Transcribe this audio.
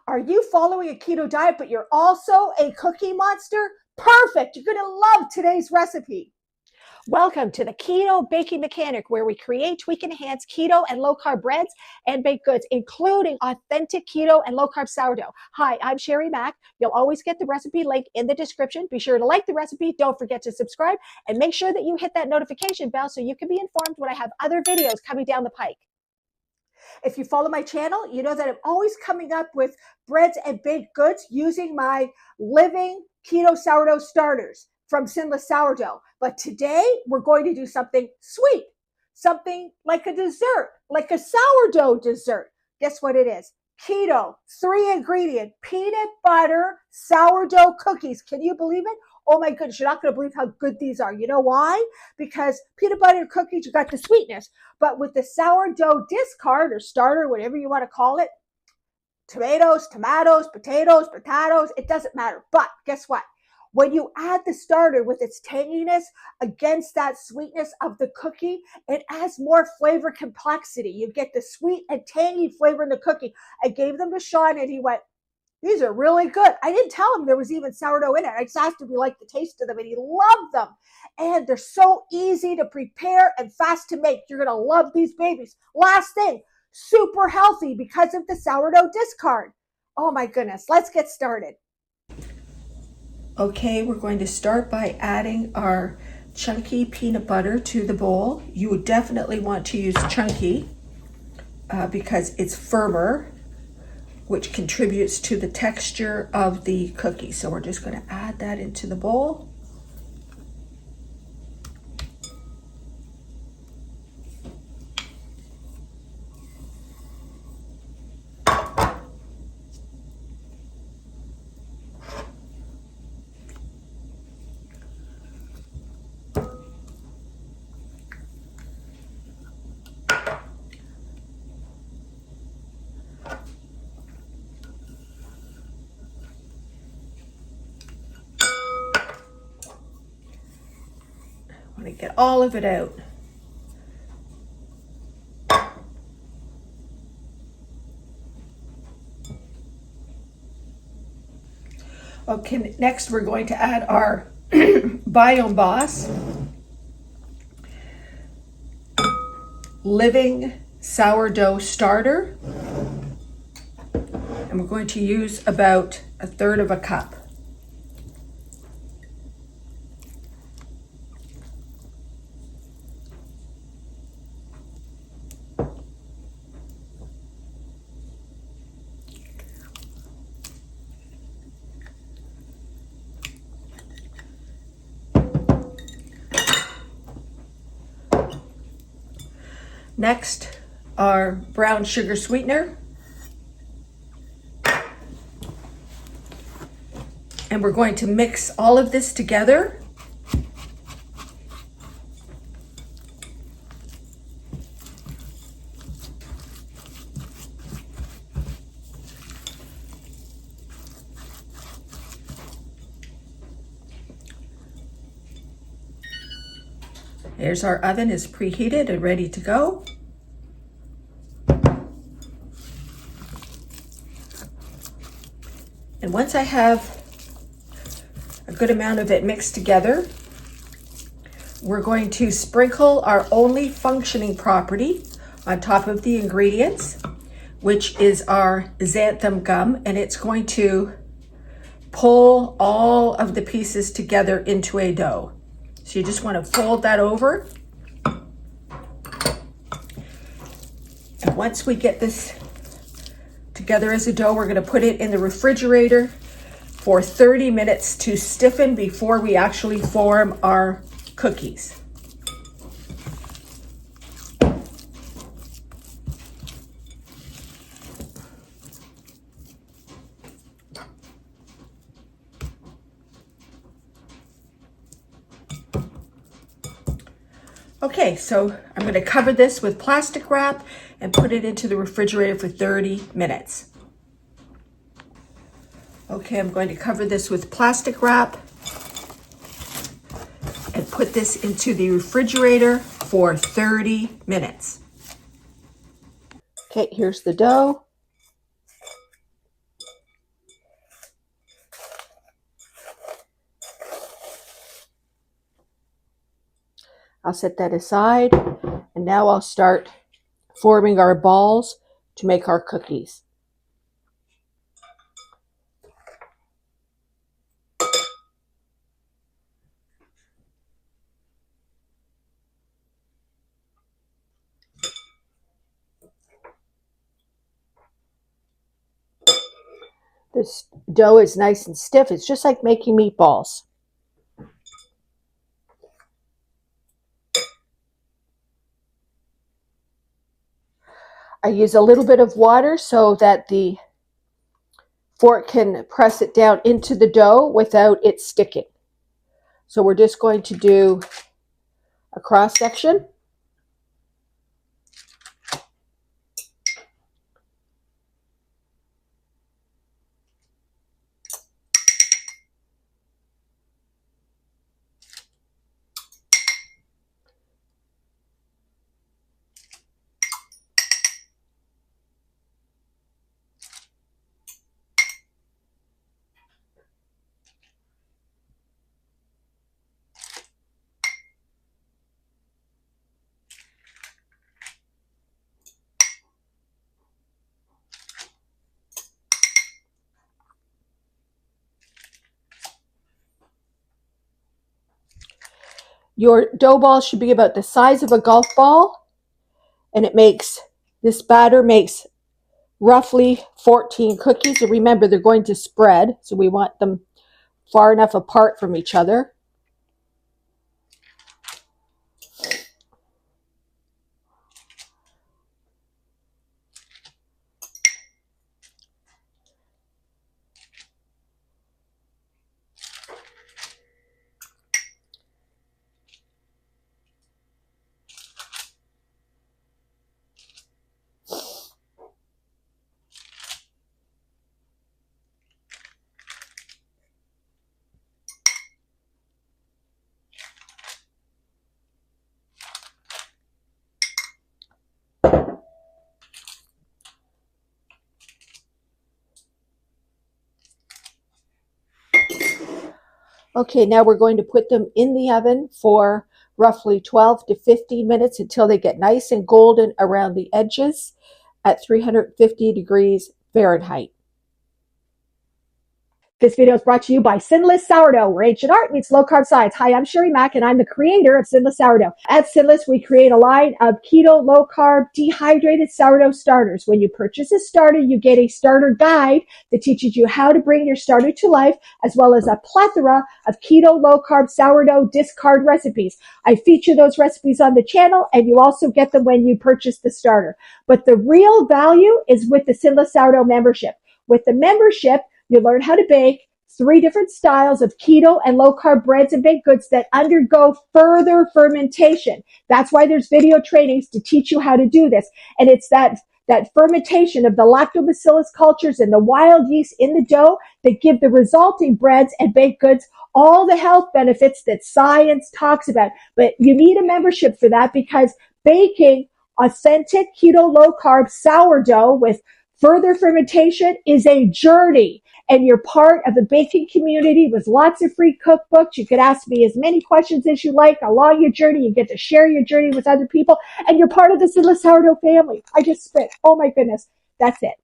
Are you following a keto diet, but you're also a cookie monster? Perfect. You're going to love today's recipe. Welcome to the Keto Baking Mechanic, where we create, tweak, and enhance keto and low-carb breads and baked goods, including authentic keto and low-carb sourdough. Hi, I'm Sherry Mack. You'll always get the recipe link in the description. Be sure to like the recipe. Don't forget to subscribe, and make sure that you hit that notification bell so you can be informed when I have other videos coming down the pike. If you follow my channel, you know that I'm always coming up with breads and baked goods using my living keto sourdough starters from Sinless Sourdough. But today we're going to do something sweet, something like a dessert, like a sourdough dessert. Guess what it is? Keto, 3-ingredient, peanut butter sourdough cookies. Can you believe it? Oh my goodness, you're not going to believe how good these are. You know why? Because peanut butter cookies, you got the sweetness, but with the sourdough discard or starter, whatever you want to call it, tomatoes, potatoes, it doesn't matter. But guess what? When you add the starter with its tanginess against that sweetness of the cookie, it adds more flavor complexity. You get the sweet and tangy flavor in the cookie. I gave them to Sean and he went, these are really good. I didn't tell him there was even sourdough in it. I just asked him if he liked the taste of them, and he loved them. And they're so easy to prepare and fast to make. You're going to love these babies. Last thing, super healthy because of the sourdough discard. Oh my goodness, let's get started. Okay, we're going to start by adding our chunky peanut butter to the bowl. You would definitely want to use chunky because it's firmer, which contributes to the texture of the cookie. So we're just going to add that into the bowl. I want to get all of it out. Okay, next we're going to add our Biome Boss living sourdough starter. And we're going to use about 1/3 of a cup. Next, our brown sugar sweetener. And we're going to mix all of this together. Here's our oven is preheated and ready to go. And once I have a good amount of it mixed together, we're going to sprinkle our only functioning property on top of the ingredients, which is our xanthan gum, and it's going to pull all of the pieces together into a dough. So you just want to fold that over. And once we get this together as a dough, we're going to put it in the refrigerator for 30 minutes to stiffen before we actually form our cookies. Okay, so I'm going to cover this with plastic wrap and put it into the refrigerator for 30 minutes. Okay, I'm going to cover this with plastic wrap and put this into the refrigerator for 30 minutes. Okay, here's the dough. I'll set that aside. And now I'll start forming our balls to make our cookies. This dough is nice and stiff. It's just like making meatballs. I use a little bit of water so that the fork can press it down into the dough without it sticking. So we're just going to do a cross section. Your dough ball should be about the size of a golf ball, and this batter makes roughly 14 cookies. And remember, they're going to spread, so we want them far enough apart from each other. Okay, now we're going to put them in the oven for roughly 12 to 15 minutes until they get nice and golden around the edges at 350 degrees Fahrenheit. This video is brought to you by Sinless Sourdough, where ancient art meets low-carb science. Hi, I'm Sherry Mack, and I'm the creator of Sinless Sourdough. At Sinless, we create a line of keto, low-carb, dehydrated sourdough starters. When you purchase a starter, you get a starter guide that teaches you how to bring your starter to life, as well as a plethora of keto, low-carb, sourdough discard recipes. I feature those recipes on the channel, and you also get them when you purchase the starter. But the real value is with the Sinless Sourdough membership. With the membership, you learn how to bake 3 different styles of keto and low-carb breads and baked goods that undergo further fermentation. That's why there's video trainings to teach you how to do this. And it's that fermentation of the lactobacillus cultures and the wild yeast in the dough that give the resulting breads and baked goods all the health benefits that science talks about. But you need a membership for that, because baking authentic keto low-carb sourdough with further fermentation is a journey. And you're part of the baking community with lots of free cookbooks. You could ask me as many questions as you like along your journey. You get to share your journey with other people, and you're part of the Sinless Sourdough family. I just spit. Oh my goodness. That's it.